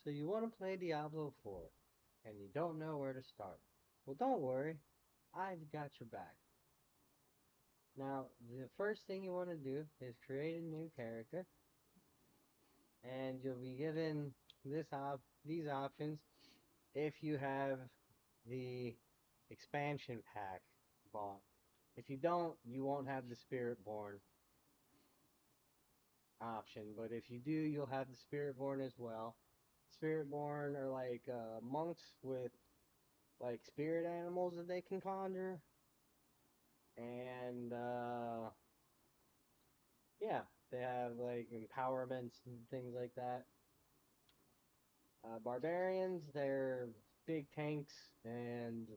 So you want to play Diablo 4, and you don't know where to start. Well, don't worry, I've got your back. Now, the first thing you want to do is create a new character, and you'll be given these options if you have the expansion pack bought. If you don't, you won't have the Spiritborn option, but if you do, you'll have the Spiritborn as well. Spiritborn are like monks with like spirit animals that they can conjure, and yeah, they have like empowerments and things like that. Barbarians, they're big tanks and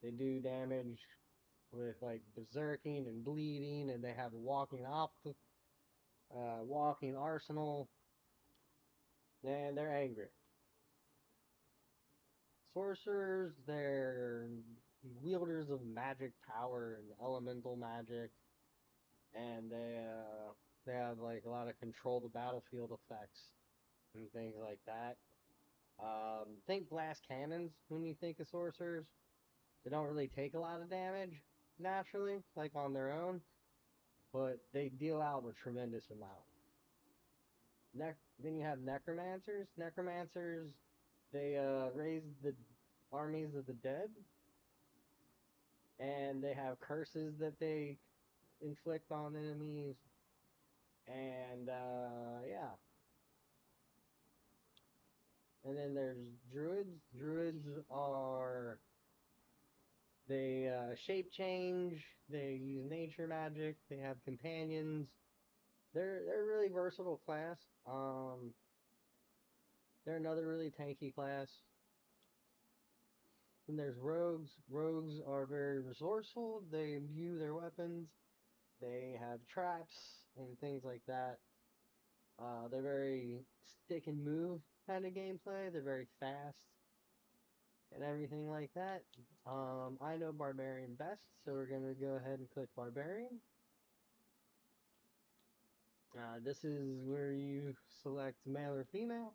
they do damage with like berserking and bleeding, and they have a walking arsenal, and they're angry. Sorcerers, they're wielders of magic power and elemental magic, and they have like a lot of control the battlefield effects and things like that. Think glass cannons when you think of sorcerers. They don't really take a lot of damage naturally, like on their own, but they deal out a tremendous amount. Then you have necromancers. Necromancers, they raise the armies of the dead, and they have curses that they inflict on enemies. And yeah, and then there's druids. Druids are they shape change. They use nature magic. They have companions. They're a really versatile class. They're another really tanky class. Then there's rogues. Rogues are very resourceful. They imbue their weapons. They have traps and things like that. They're very stick and move kind of gameplay. They're very fast and everything like that. I know Barbarian best, so we're gonna go ahead and click Barbarian. This is where you select male or female.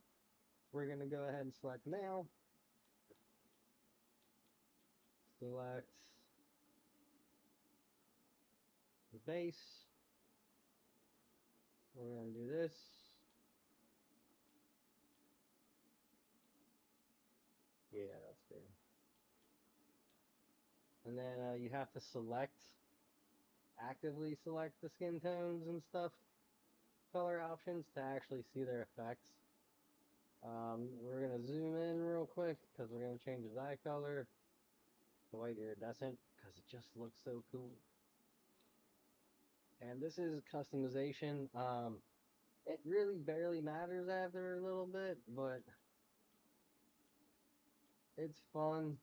We're gonna go ahead and select male. Select the base. We're gonna do this. Yeah, that's good. And then you have to actively select the skin tones and stuff, color options to actually see their effects. We're gonna zoom in real quick because we're gonna change his eye color to white iridescent because it just looks so cool. And this is customization. It really barely matters after a little bit, but it's fun.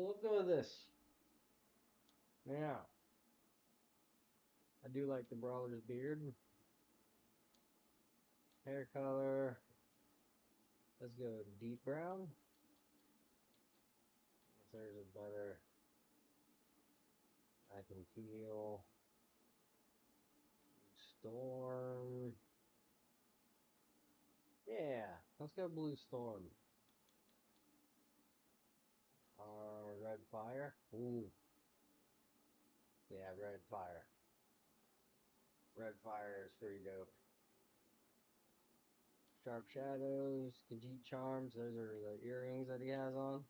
Let's go with this. Yeah, I do like the brawler's beard. Hair color. Let's go deep brown. There's a better. I can feel storm. Yeah, let's go blue storm. Red fire. Ooh, yeah, red fire. Red fire is pretty dope. Sharp shadows, Khajiit charms. Those are the earrings that he has on.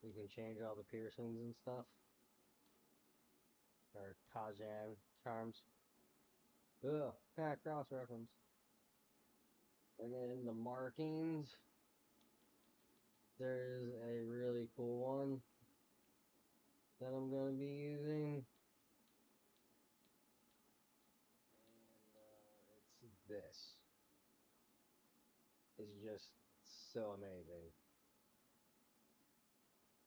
You can change all the piercings and stuff. Or Kajan charms. Ugh, kind of cross reference. And then the markings. There's a really cool one that I'm going to be using. And it's this. It's just so amazing.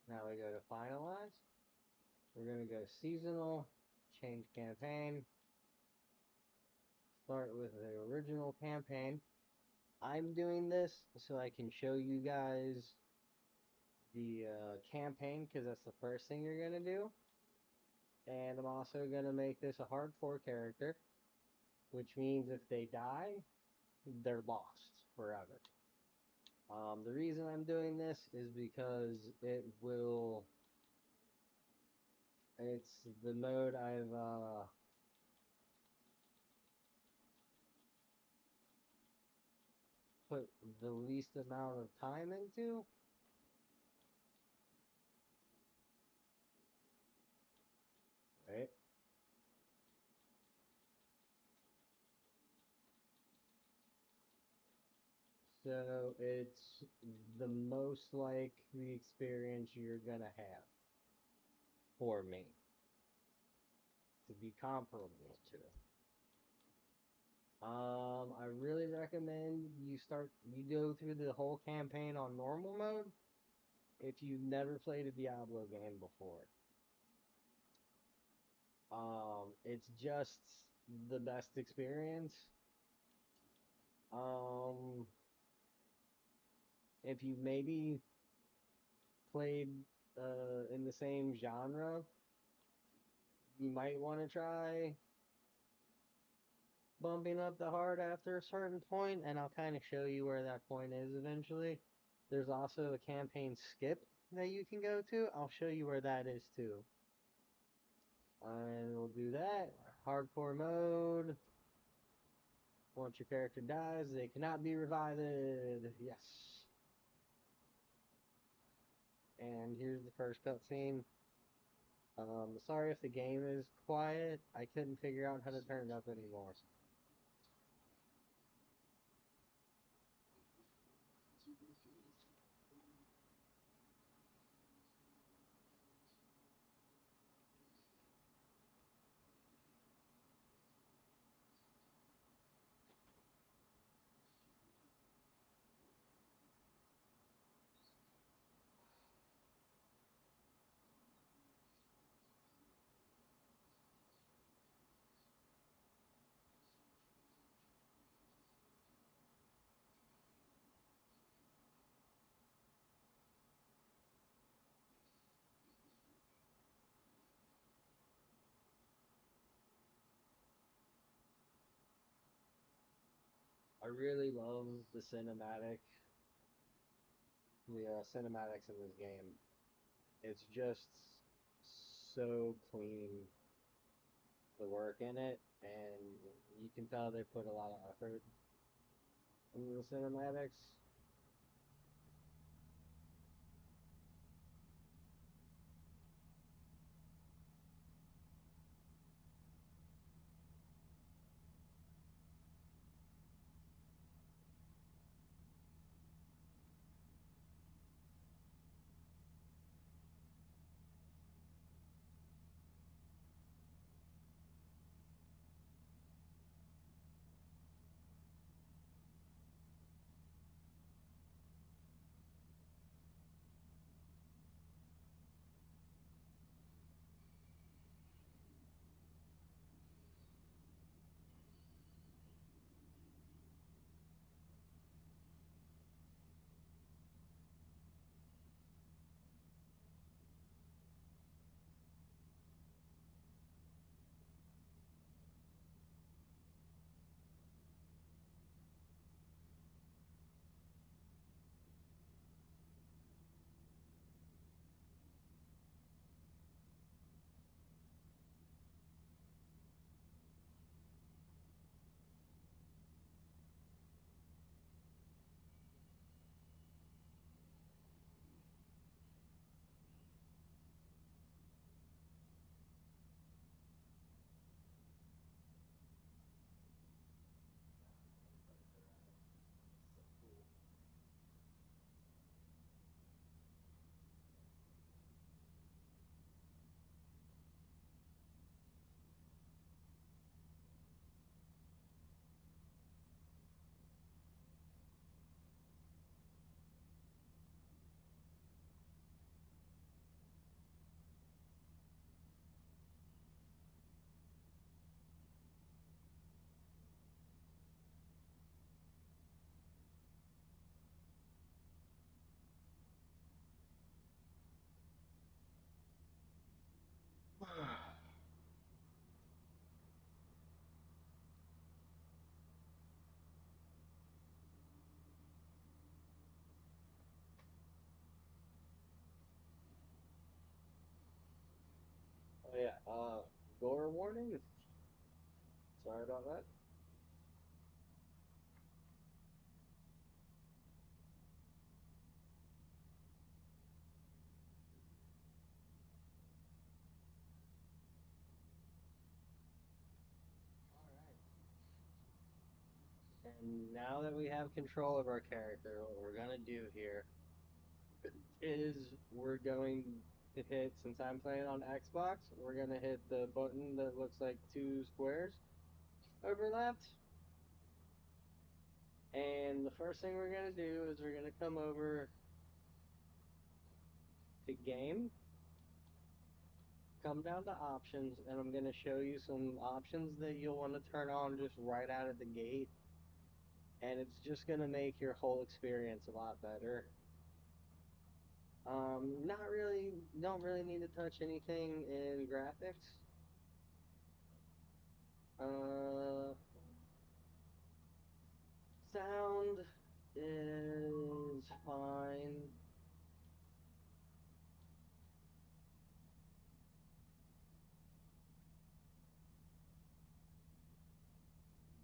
Now we go to finalize. We're gonna go seasonal, change campaign, start with the original campaign. I'm doing this so I can show you guys the campaign because that's the first thing you're gonna do. And I'm also gonna make this a hardcore character, which means if they die, they're lost forever. The reason I'm doing this is because it's the mode I've put the least amount of time into. Right? So it's the most like the experience you're gonna have for me to be comparable to. I really recommend you go through the whole campaign on normal mode if you've never played a Diablo game before. It's just the best experience. Um, if you maybe played in the same genre, you might want to try bumping up the hard after a certain point, and I'll kind of show you where that point is eventually. There's also a campaign skip that you can go to. I'll show you where that is too. And we'll do that. Hardcore mode. Once your character dies, they cannot be revived. Yes. And here's the first cutscene. Sorry if the game is quiet. I couldn't figure out how to turn it up anymore. I really love the cinematics in this game. It's just so clean, the work in it, and you can tell they put a lot of effort into the cinematics. Yeah, gore warning. Sorry about that. All right. And now that we have control of our character, what we're gonna do here is we're going to hit, since I'm playing on Xbox, we're gonna hit the button that looks like two squares overlapped. And the first thing we're gonna do is we're gonna come over to game, come down to options, and I'm gonna show you some options that you'll want to turn on just right out of the gate. And it's just gonna make your whole experience a lot better. Not really, don't really need to touch anything in graphics. Uh, Sound is fine.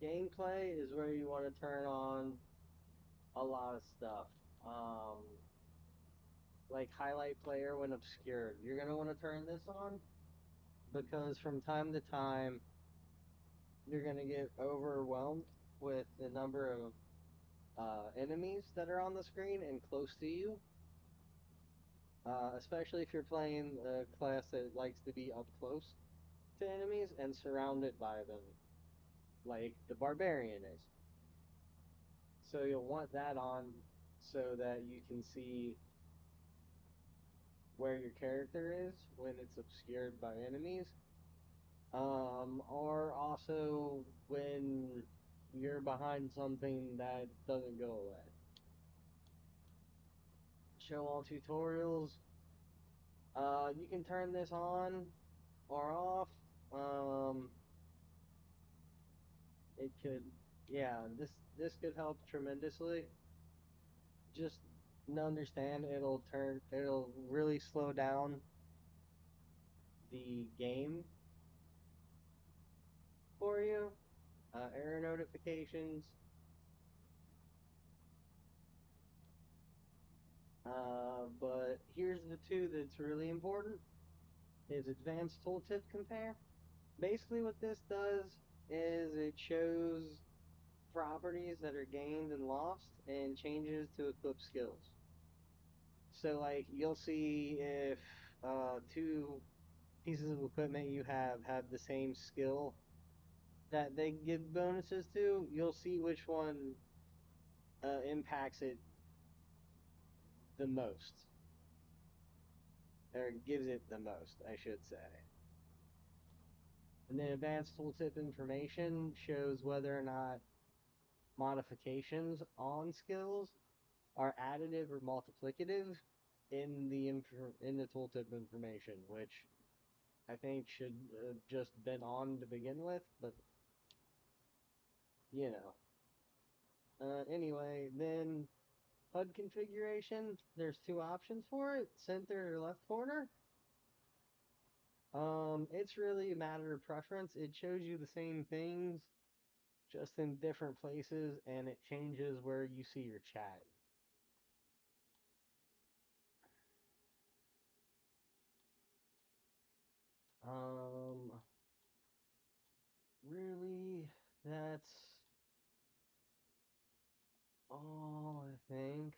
Gameplay is where you want to turn on a lot of stuff. Um, like highlight player when obscured. You're gonna want to turn this on because from time to time you're gonna get overwhelmed with the number of enemies that are on the screen and close to you. Especially if you're playing a class that likes to be up close to enemies and surrounded by them, like the barbarian is. So you'll want that on so that you can see where your character is when it's obscured by enemies. Or also when you're behind something that doesn't go away. Show all tutorials. You can turn this on or off. Um, it could, yeah, this could help tremendously. Just understand it'll really slow down the game for you. Error notifications. But here's the two that's really important is advanced tooltip compare. Basically what this does is it shows properties that are gained and lost and changes to equip skills. So like you'll see if two pieces of equipment you have the same skill that they give bonuses to, you'll see which one impacts it the most, or gives it the most, I should say. And then advanced tooltip information shows whether or not modifications on skills are additive or multiplicative in the tooltip information, which I think should just been on to begin with, but you know. Anyway, then HUD configuration, there's two options for it, center or left corner. It's really a matter of preference. It shows you the same things, just in different places, and it changes where you see your chat. Um, Really, that's all I think.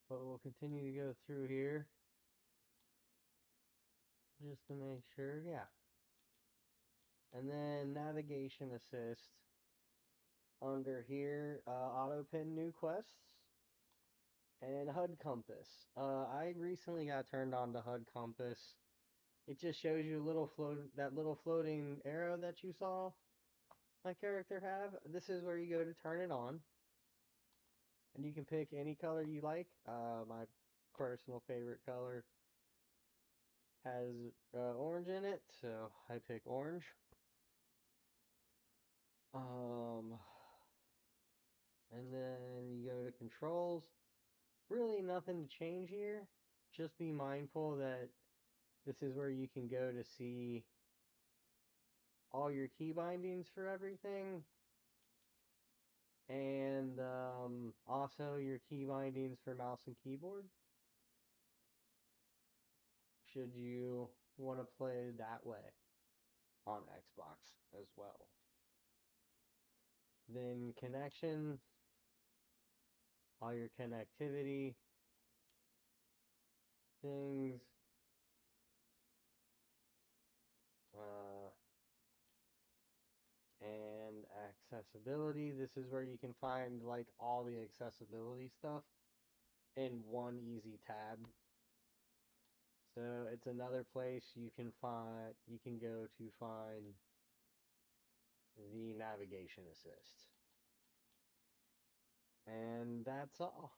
But we'll continue to go through here just to make sure. Yeah. And then navigation assist under here, auto pin new quests and HUD compass. I recently got turned on to HUD compass. It just shows you that little floating arrow that you saw my character have. This is where you go to turn it on, and you can pick any color you like. My personal favorite color has orange in it, so I pick orange. Um, and then you go to controls. Really nothing to change here. Just be mindful that This is where you can go to see all your key bindings for everything, and also your key bindings for mouse and keyboard, should you want to play that way on Xbox as well. Then connection, all your connectivity things, uh, and accessibility. This is where you can find like all the accessibility stuff in one easy tab. So it's another place you can go to find the navigation assist. And that's all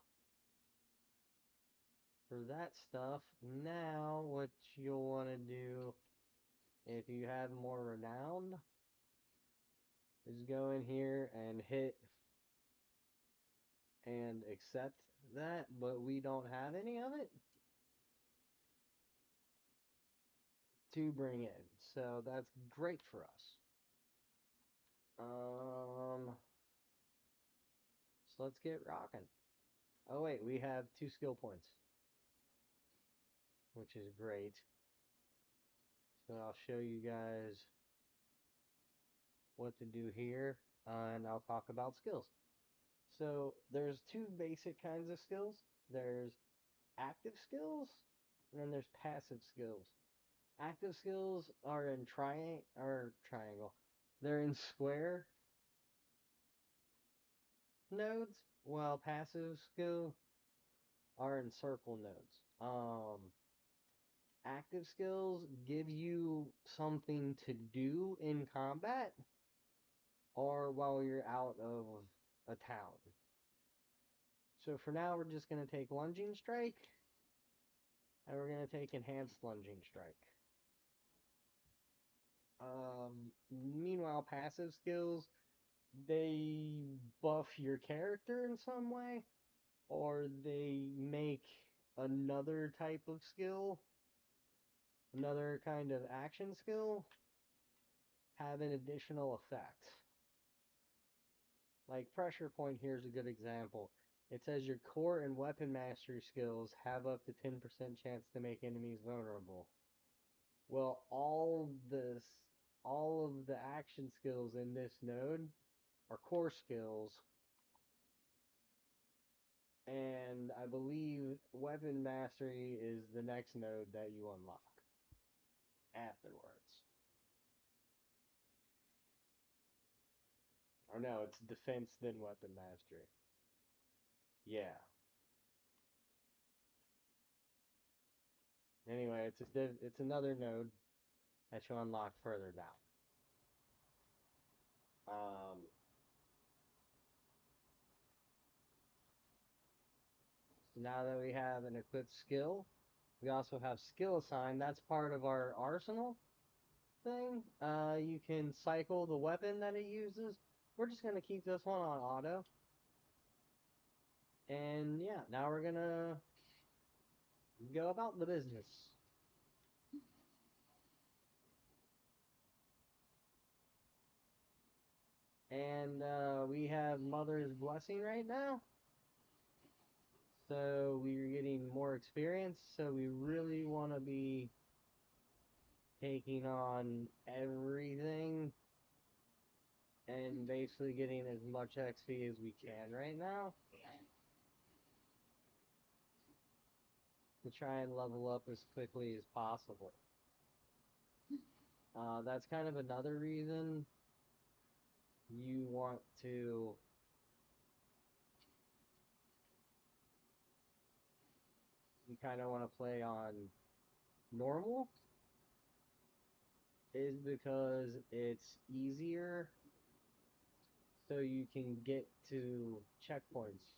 for that stuff. Now what you'll want to do, if you have more renowned, is go in here and hit and accept that, but we don't have any of it to bring in. So that's great for us. So let's get rocking. Oh wait, we have 2 skill points, which is great. So I'll show you guys what to do here, and I'll talk about skills. So there's 2 basic kinds of skills. There's active skills, and then there's passive skills. Active skills are in triangle. They're in square nodes, while passive skills are in circle nodes. Active skills give you something to do in combat or while you're out of a town. So for now, we're just going to take Lunging Strike, and we're going to take Enhanced Lunging Strike. Meanwhile, passive skills, they buff your character in some way, or they make another type of skill, another kind of action skill, have an additional effect. Like Pressure Point here is a good example. It says your core and weapon mastery skills have up to 10% chance to make enemies vulnerable. Well, all of the action skills in this node are core skills, and I believe weapon mastery is the next node that you unlock afterwards. Or no, it's defense then weapon mastery. Yeah. Anyway, it's another node that you unlock further down. So now that we have an equipped skill, we also have skill assigned. That's part of our arsenal thing. You can cycle the weapon that it uses. We're just going to keep this one on auto. And yeah, now we're going to go about the business. And we have Mother's Blessing right now. So we're getting more experience. So we really want to be taking on everything and basically getting as much XP as we can right now to try and level up as quickly as possible. That's kind of another reason you want to kind of want to play on normal, is because it's easier, so you can get to checkpoints.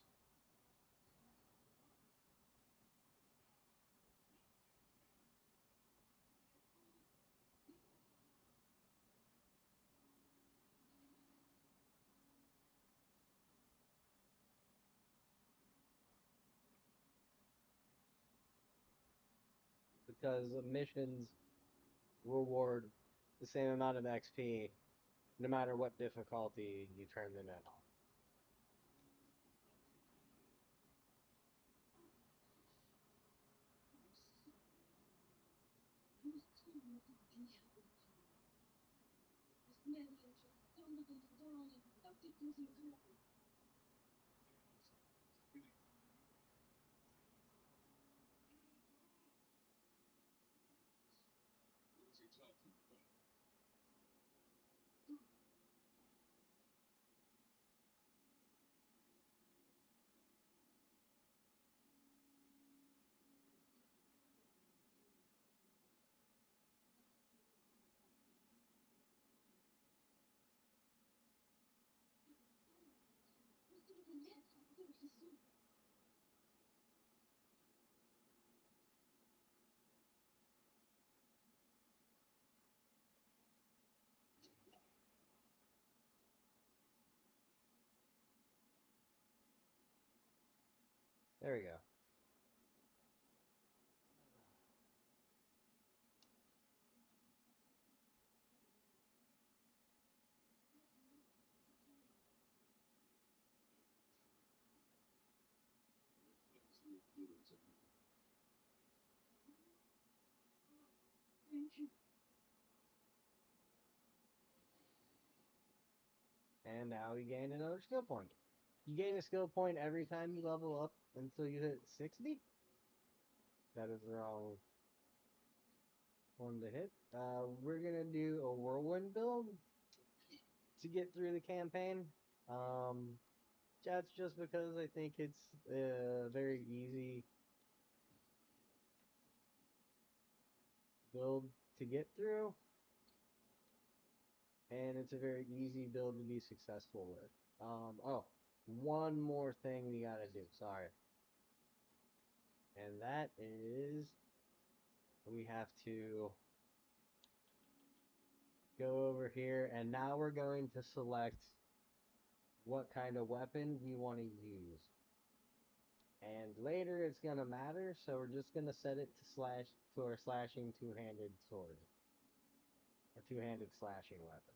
because missions reward the same amount of XP no matter what difficulty you turn them in on. There we go. And now we gain another skill point. You gain a skill point every time you level up until you hit 60. That is the wrong one to hit. We're gonna do a whirlwind build to get through the campaign. Um, that's just because I think it's a very easy build to get through, and it's a very easy build to be successful with. Oh, one more thing we gotta do. Sorry, and that is we have to go over here, and now we're going to select what kind of weapon we want to use. And later it's gonna matter, so we're just gonna set it to our slashing two-handed sword. Or two-handed slashing weapon.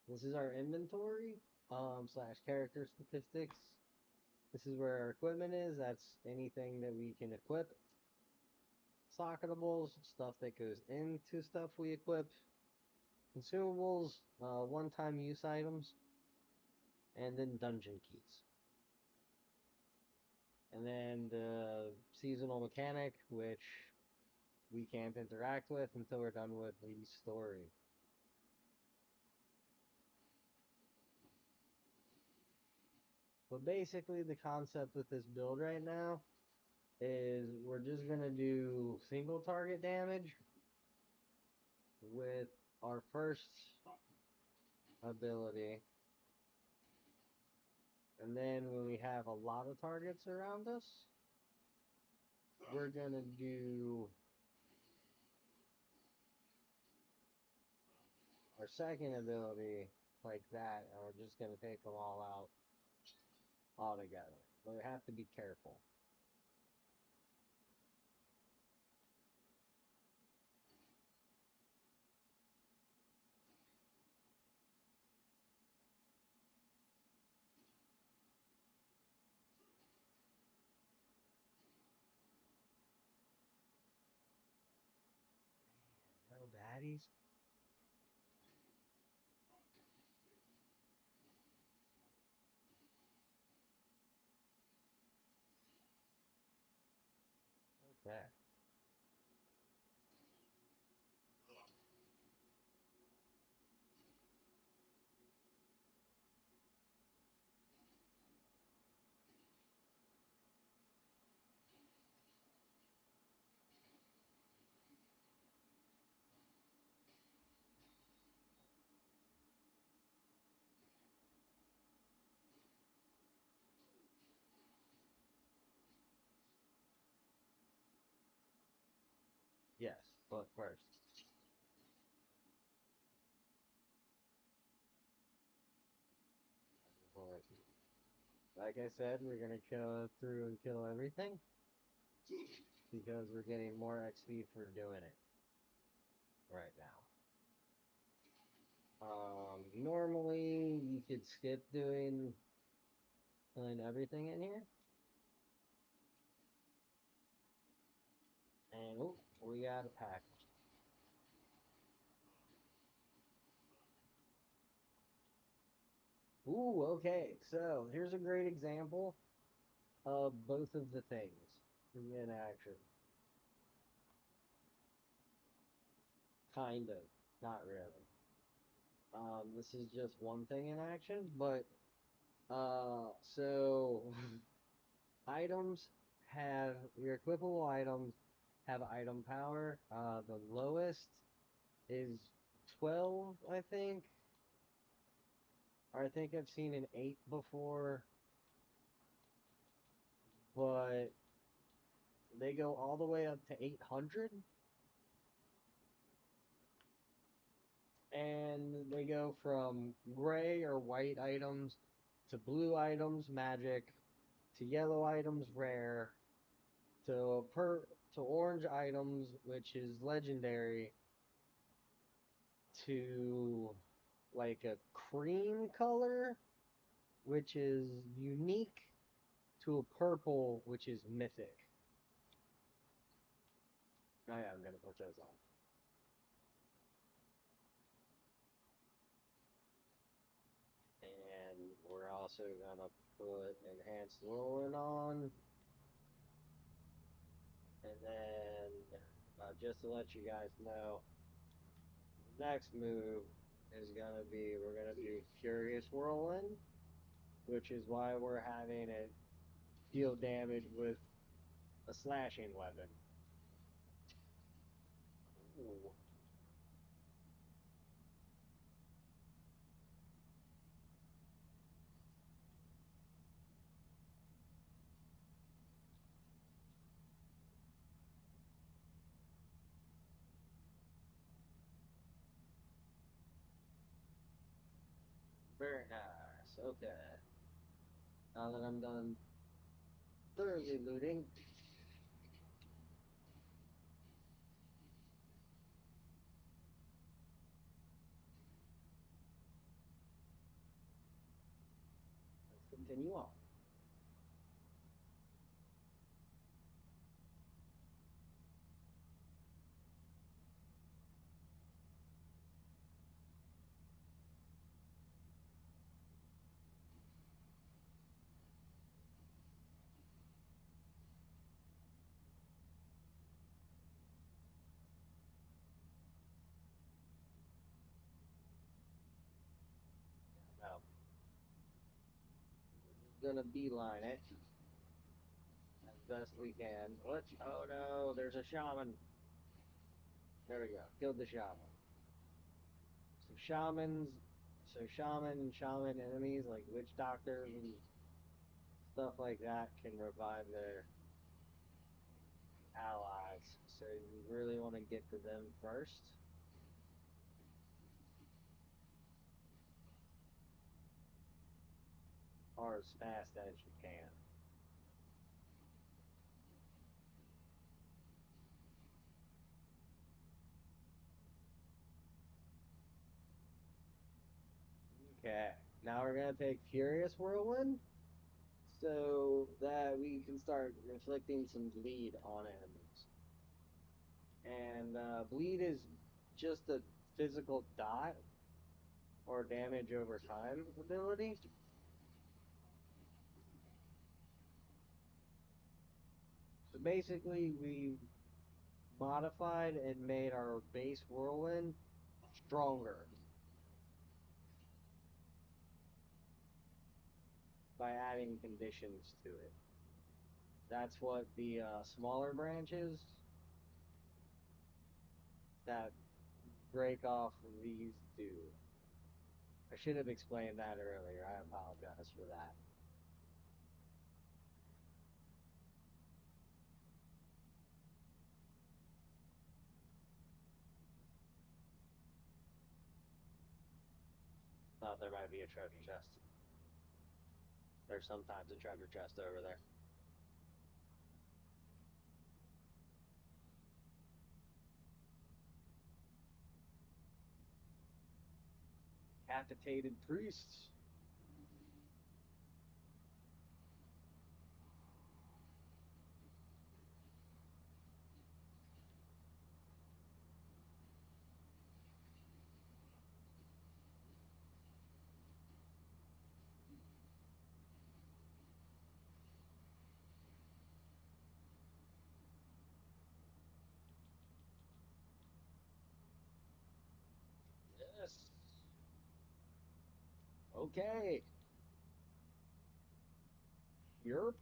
This is our inventory, slash character statistics. This is where our equipment is. That's anything that we can equip. Socketables, stuff that goes into stuff we equip. Consumables, one-time use items. And then dungeon keys. And then the seasonal mechanic, which we can't interact with until we're done with the story. But basically the concept with this build right now is we're just going to do single target damage with our first ability. And then when we have a lot of targets around us, we're going to do our second ability like that, and we're just going to take them all out all together. But we have to be careful. No baddies. Okay. Yes, but first. like I said, we're gonna go through and kill everything because we're getting more XP for doing it right now. Normally you could skip doing everything in here. And oh, we got a package. Ooh, okay. So here's a great example of both of the things in action. Kind of, not really. This is just one thing in action, but so items have your equipable items have item power. The lowest is 12, I think. Or I think I've seen an 8 before, but they go all the way up to 800. And they go from gray or white items to blue items, magic, to yellow items, rare, to orange items, which is legendary, to like a cream color, which is unique, to a purple, which is mythic. Oh yeah, I'm gonna put those on. And we're also gonna put enhanced rolling on. And then, just to let you guys know, the next move is gonna be we're gonna do Furious Whirlwind, which is why we're having it deal damage with a slashing weapon. Ooh. Very nice. Okay. Now that I'm done thoroughly looting, let's continue on. Now, we're just gonna beeline it as best we can. What? Oh no, there's a shaman. There we go. Killed the shaman. So shaman enemies like witch doctors and stuff like that can revive their allies. So you really want to get to them first, or as fast as you can. Okay, now we're gonna take Furious Whirlwind so that we can start inflicting some bleed on enemies. And bleed is just a physical dot or damage over time ability. So basically, we modified and made our base whirlwind stronger by adding conditions to it. That's what the smaller branches that break off these do. I should have explained that earlier. I apologize for that. Thought there might be a treasure chest. There's sometimes a treasure chest over there. Capitated priests. Yes. Okay. Yerp.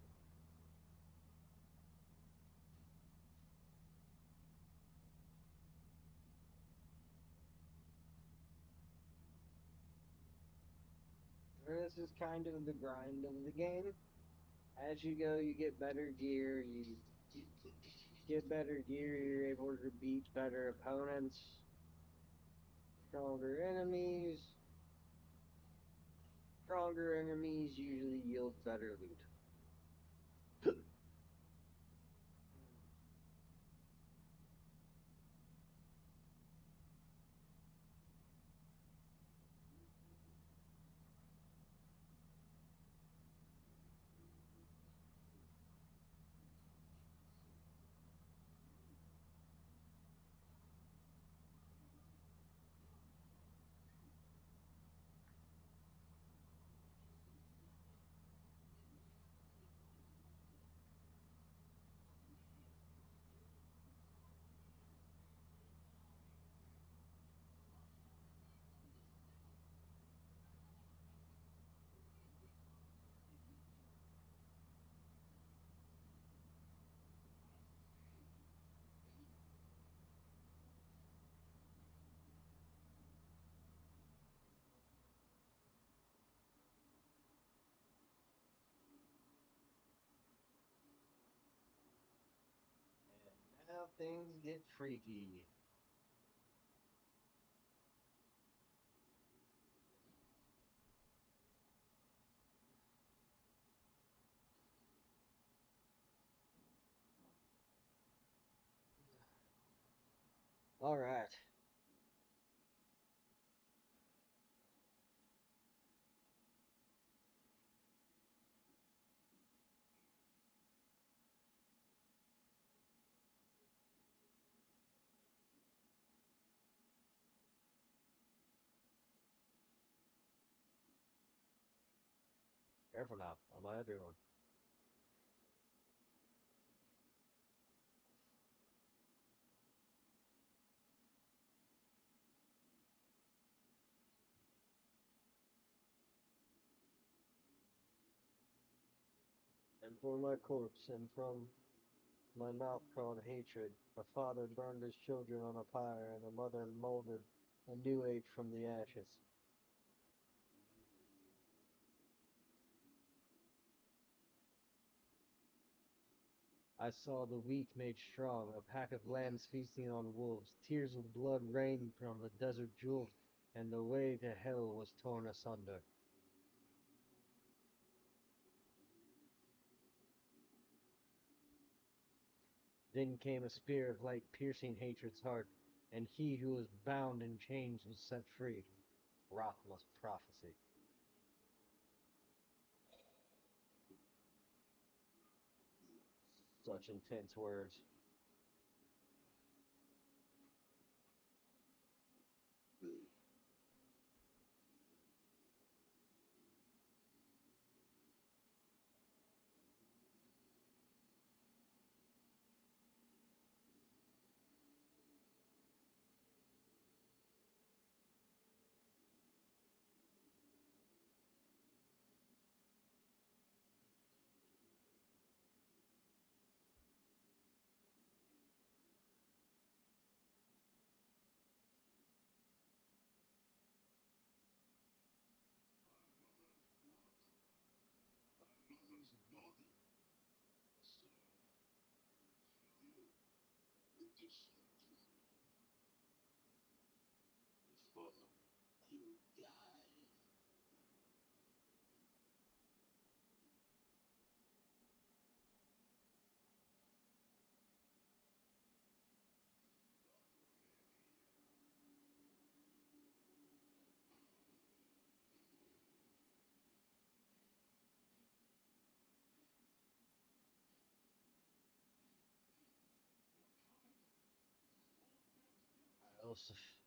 This is kind of the grind of the game. As you go, you get better gear. You get better gear. You're able to beat better opponents, stronger enemies. Stronger enemies usually yield better loot. And now things get freaky. All right. Careful now. I'm my other one. And for my corpse, and from my mouth crawled hatred. A father burned his children on a pyre, and a mother molded a new age from the ashes. I saw the weak made strong, a pack of lambs feasting on wolves. Tears of blood rained from the desert jewels, and the way to hell was torn asunder. Then came a spear of light piercing hatred's heart, and he who was bound in chains was set free. Rothma's prophecy. Such intense words. Joseph.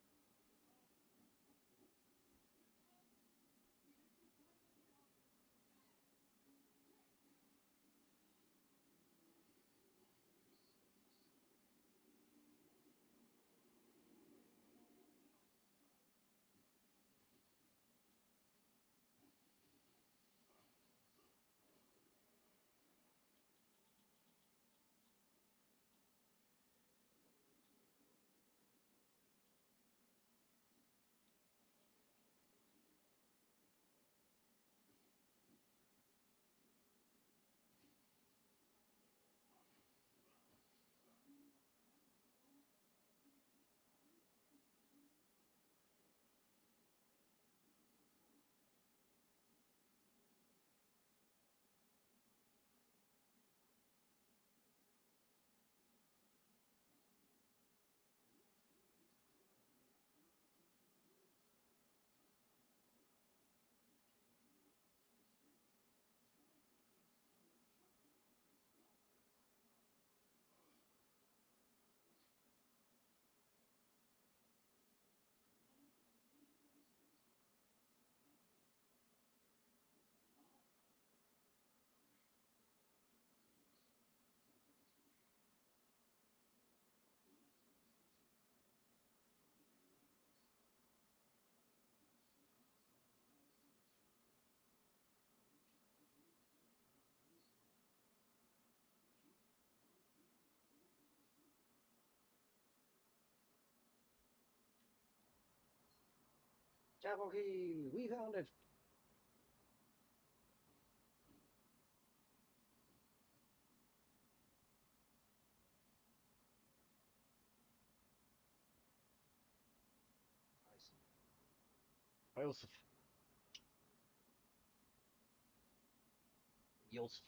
Chapel key! We found it! Nice. Joseph. Joseph.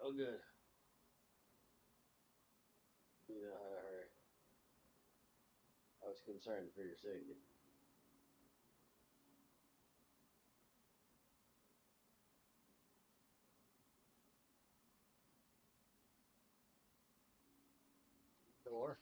Oh, good. You know how to hurry. I was concerned for your safety. Door.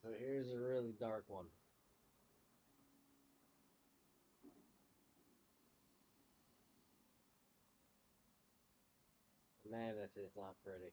So here's a really dark one. Man, if it's not pretty.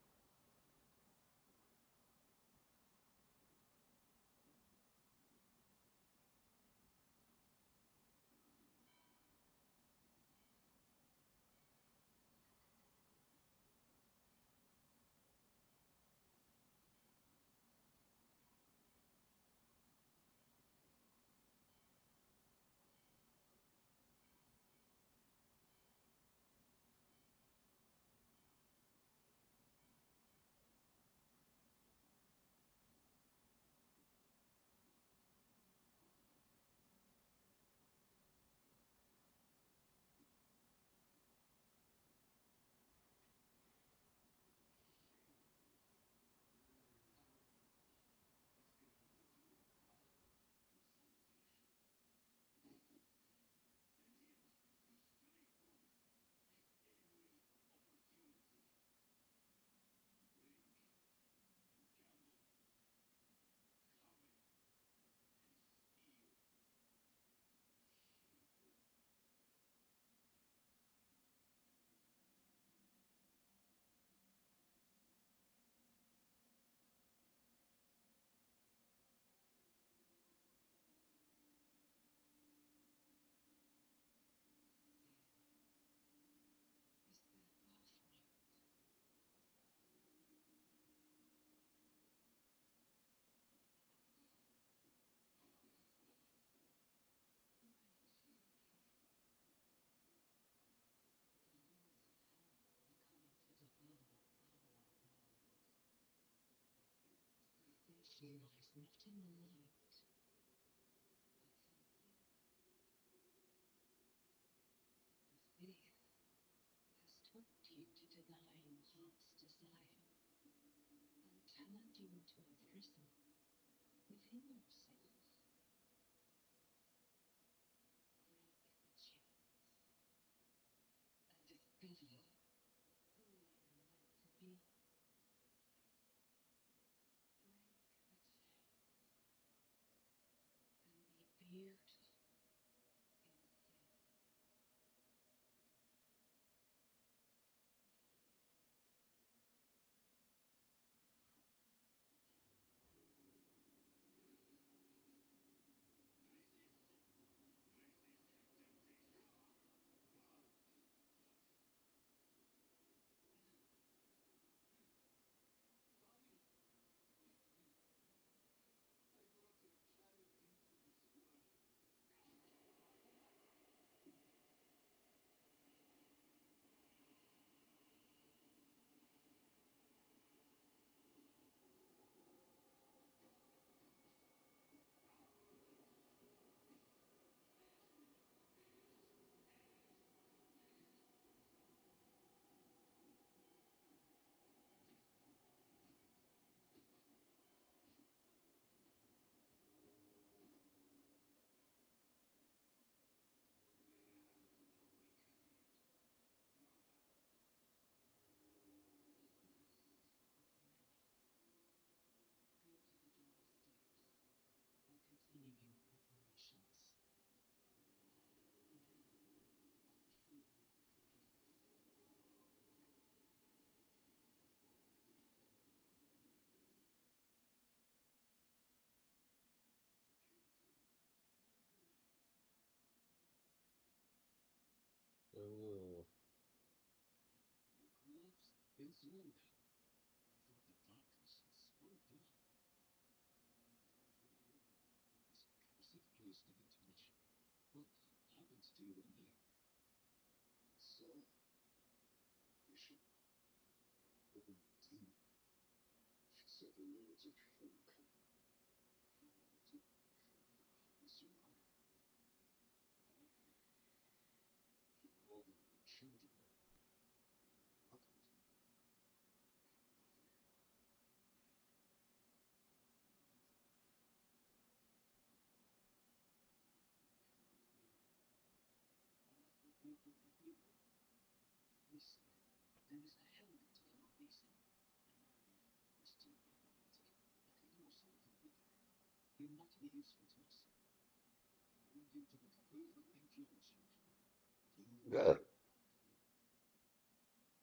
Ooh.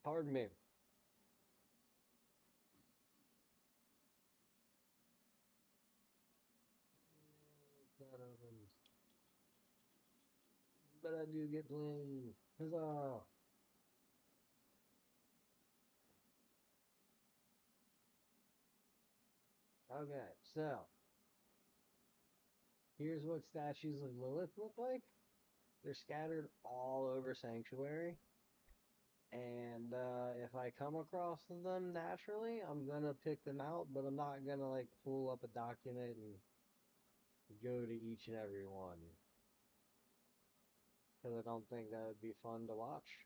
Pardon me. Not open. But I do get bling. Huzzah! Okay, so here's what statues of Lilith look like. They're scattered all over Sanctuary. And if I come across them naturally, I'm gonna pick them out, but I'm not gonna like pull up a document and go to each and every one because I don't think that would be fun to watch.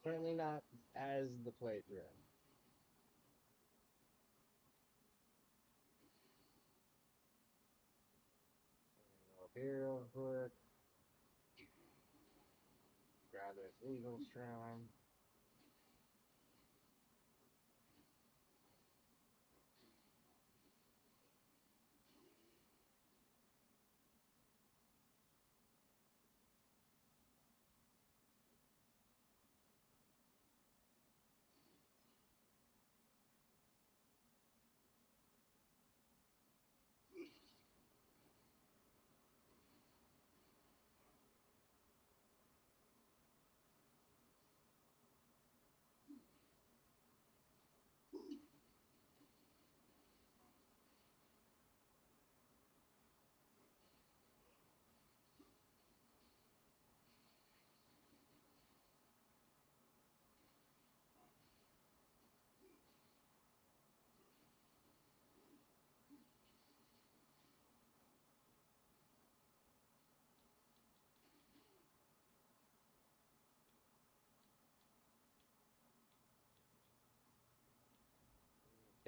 Certainly not as the playthrough. Go up here real quick, grab this eagle shrine.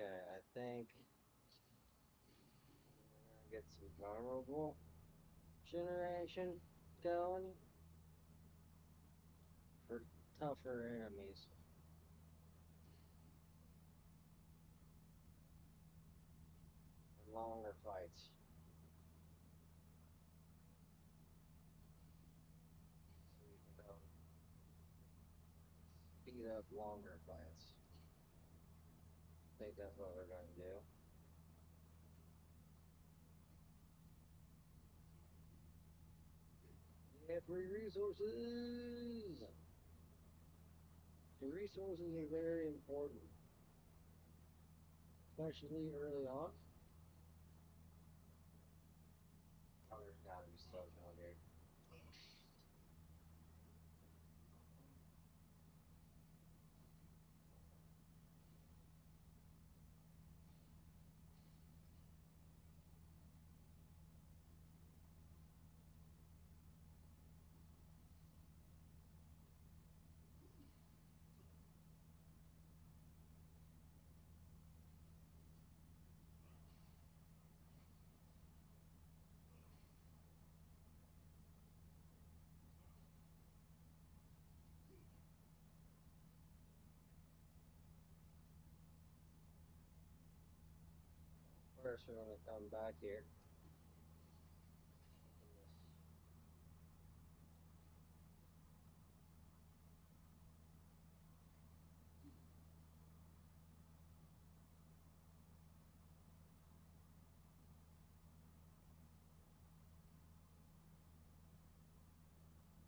Okay, I think we're gonna get some vulnerable generation going for tougher enemies and longer fights. So we can go speed up longer fights. I think that's what we're gonna do. Yeah, free resources! The resources are very important, especially early on. Oh, there's gotta be stuff down here. First, we're gonna come back here. Open this.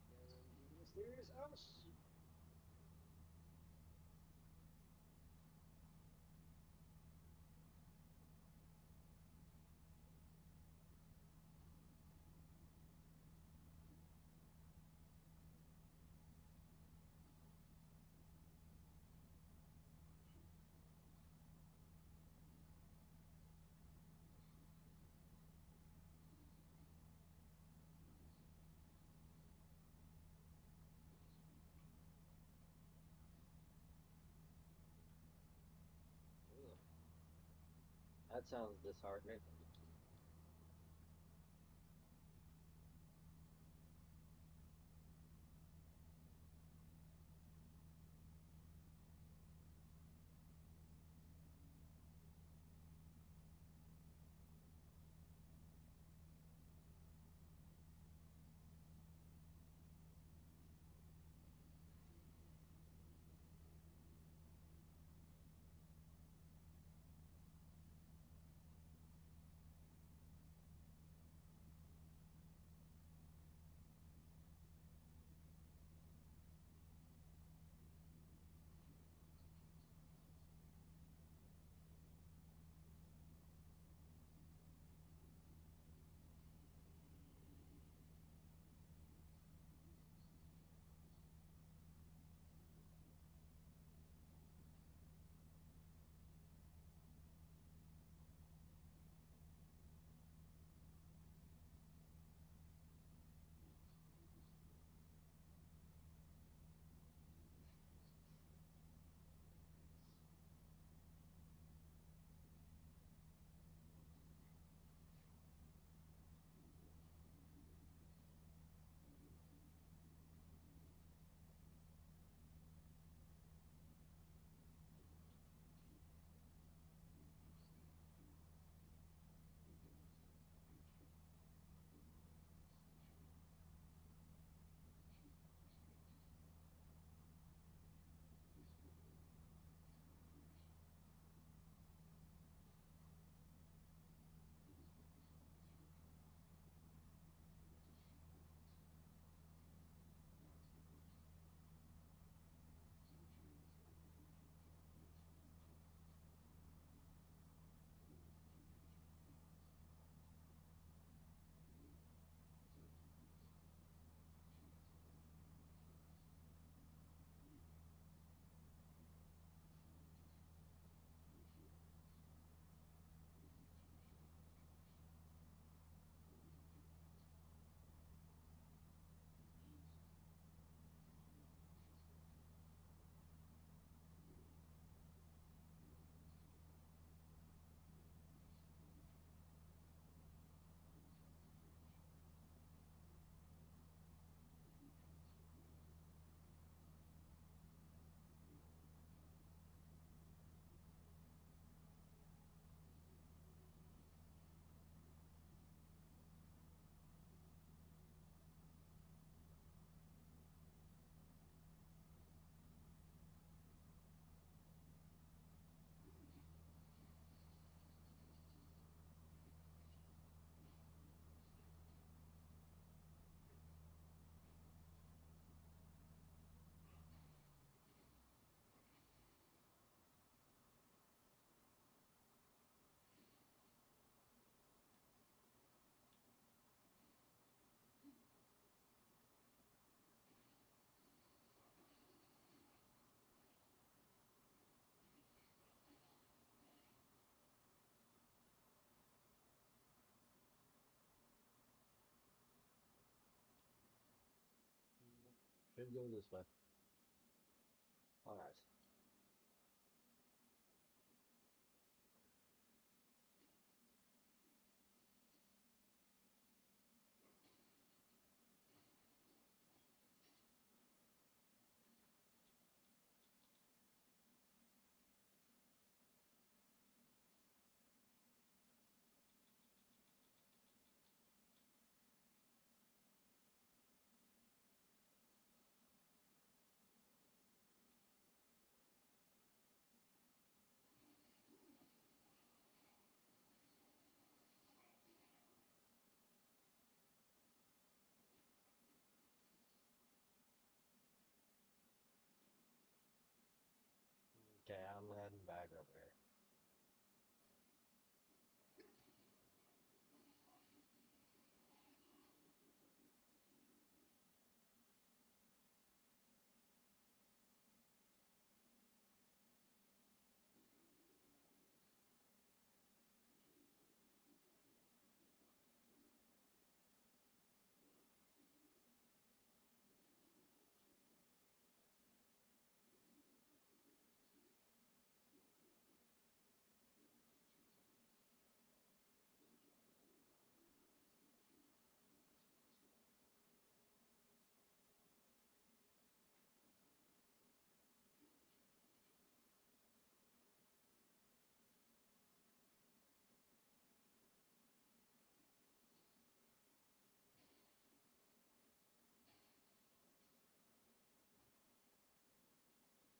Get into the mysterious house. Ugh, that sounds disheartening. Should go this way. All right. Okay, I'm heading back over here.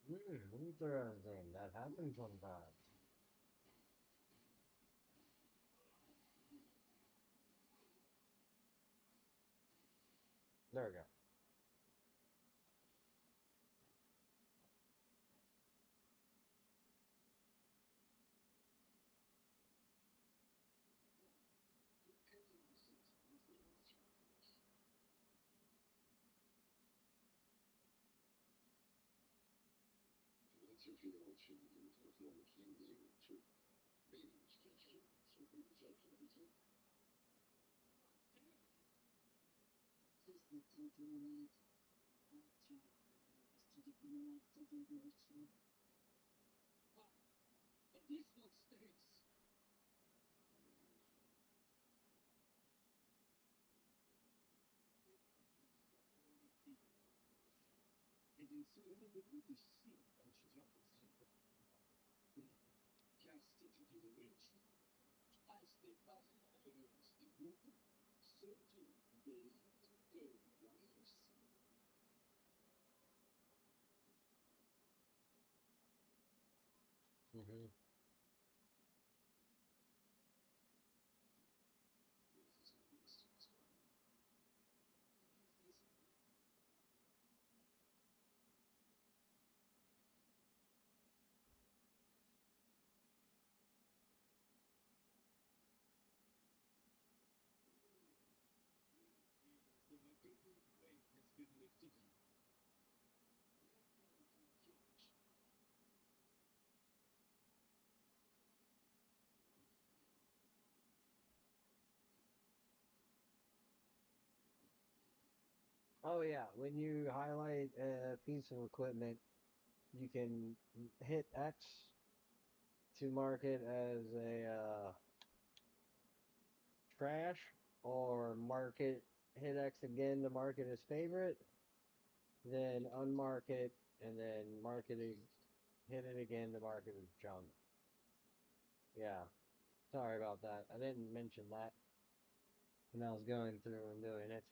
Interesting. That happens sometimes. There we go. Hmm. Oh yeah, when you highlight a piece of equipment, you can hit X to mark it as a trash, or mark it, hit X again to mark it as favorite, then unmark it, and then mark it, hit it again to mark it as junk. Yeah, sorry about that. I didn't mention that when I was going through and doing it.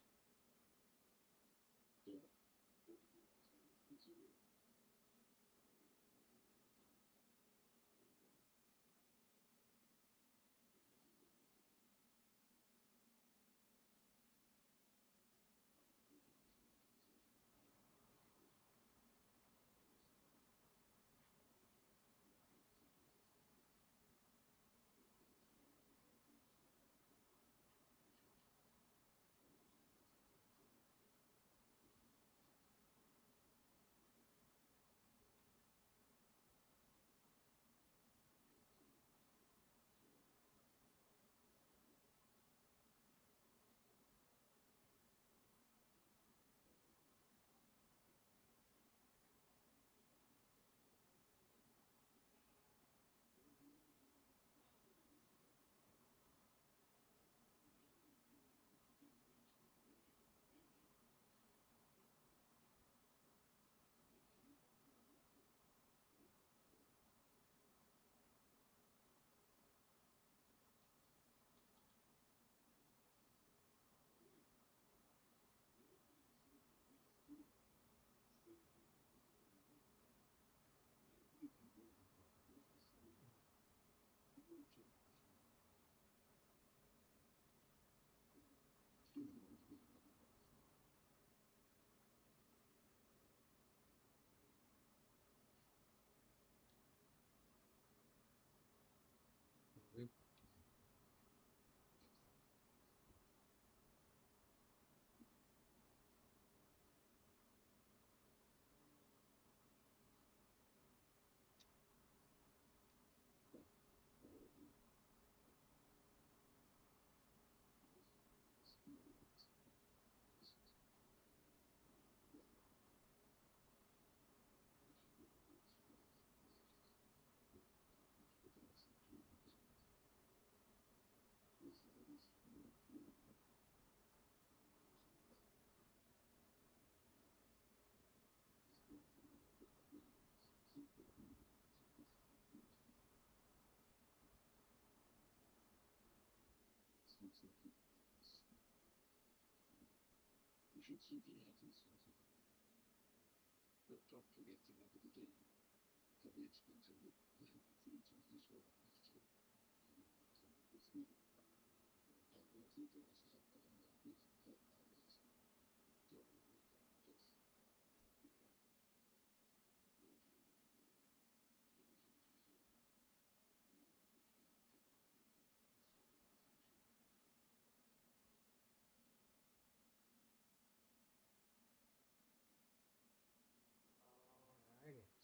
Alrighty.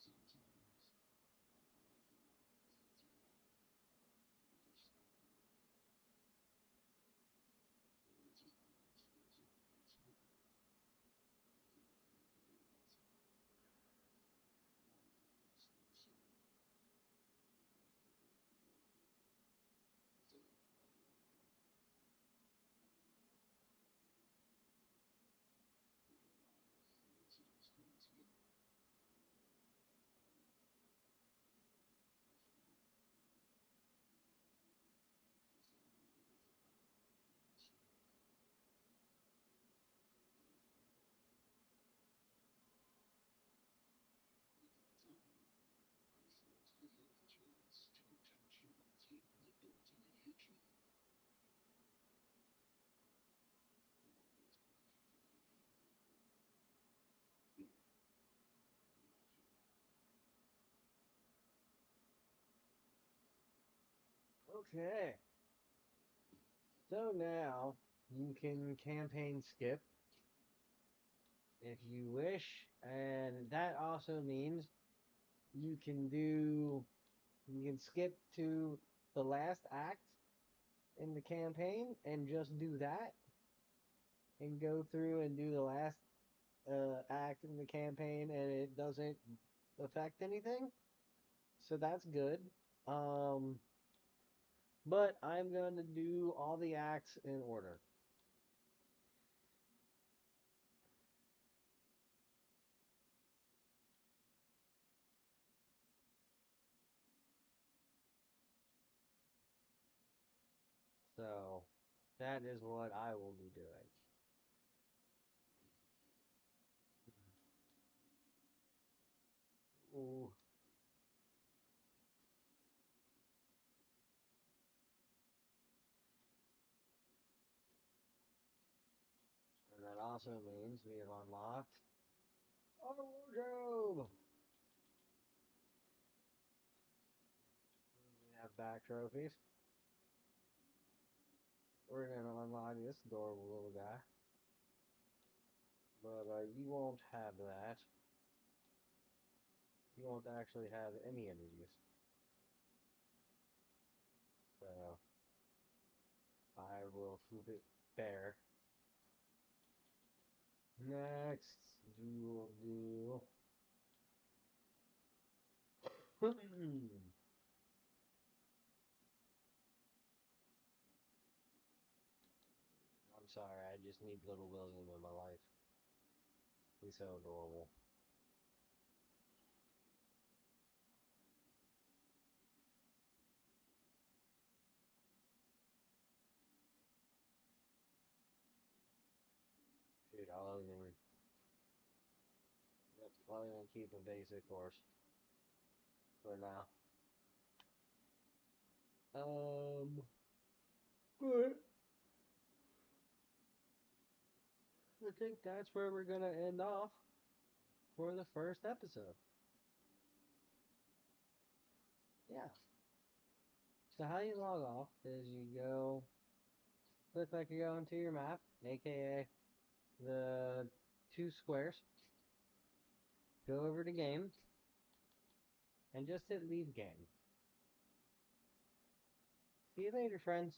Okay. So now you can campaign skip if you wish, and that also means you can do you can skip to the last act in the campaign and just do that and go through and do the last act in the campaign and it doesn't affect anything. So that's good. Um, but I'm going to do all the acts in order. So that is what I will be doing. Ooh. And that also means we have unlocked our wardrobe. We have back trophies. We're gonna unlock this adorable little guy. But you won't have that. You won't actually have any of these. So I will keep it there. Next, we will do. I'm sorry, I just need little William in my life. He's so adorable. Dude, I'll even. Yep, I'll even keep a basic horse for now. But I think that's where we're gonna end off for the first episode. Yeah. So how you log off is you go look like you're going to your map, aka the two squares. Go over to game and just hit leave game. See you later, friends.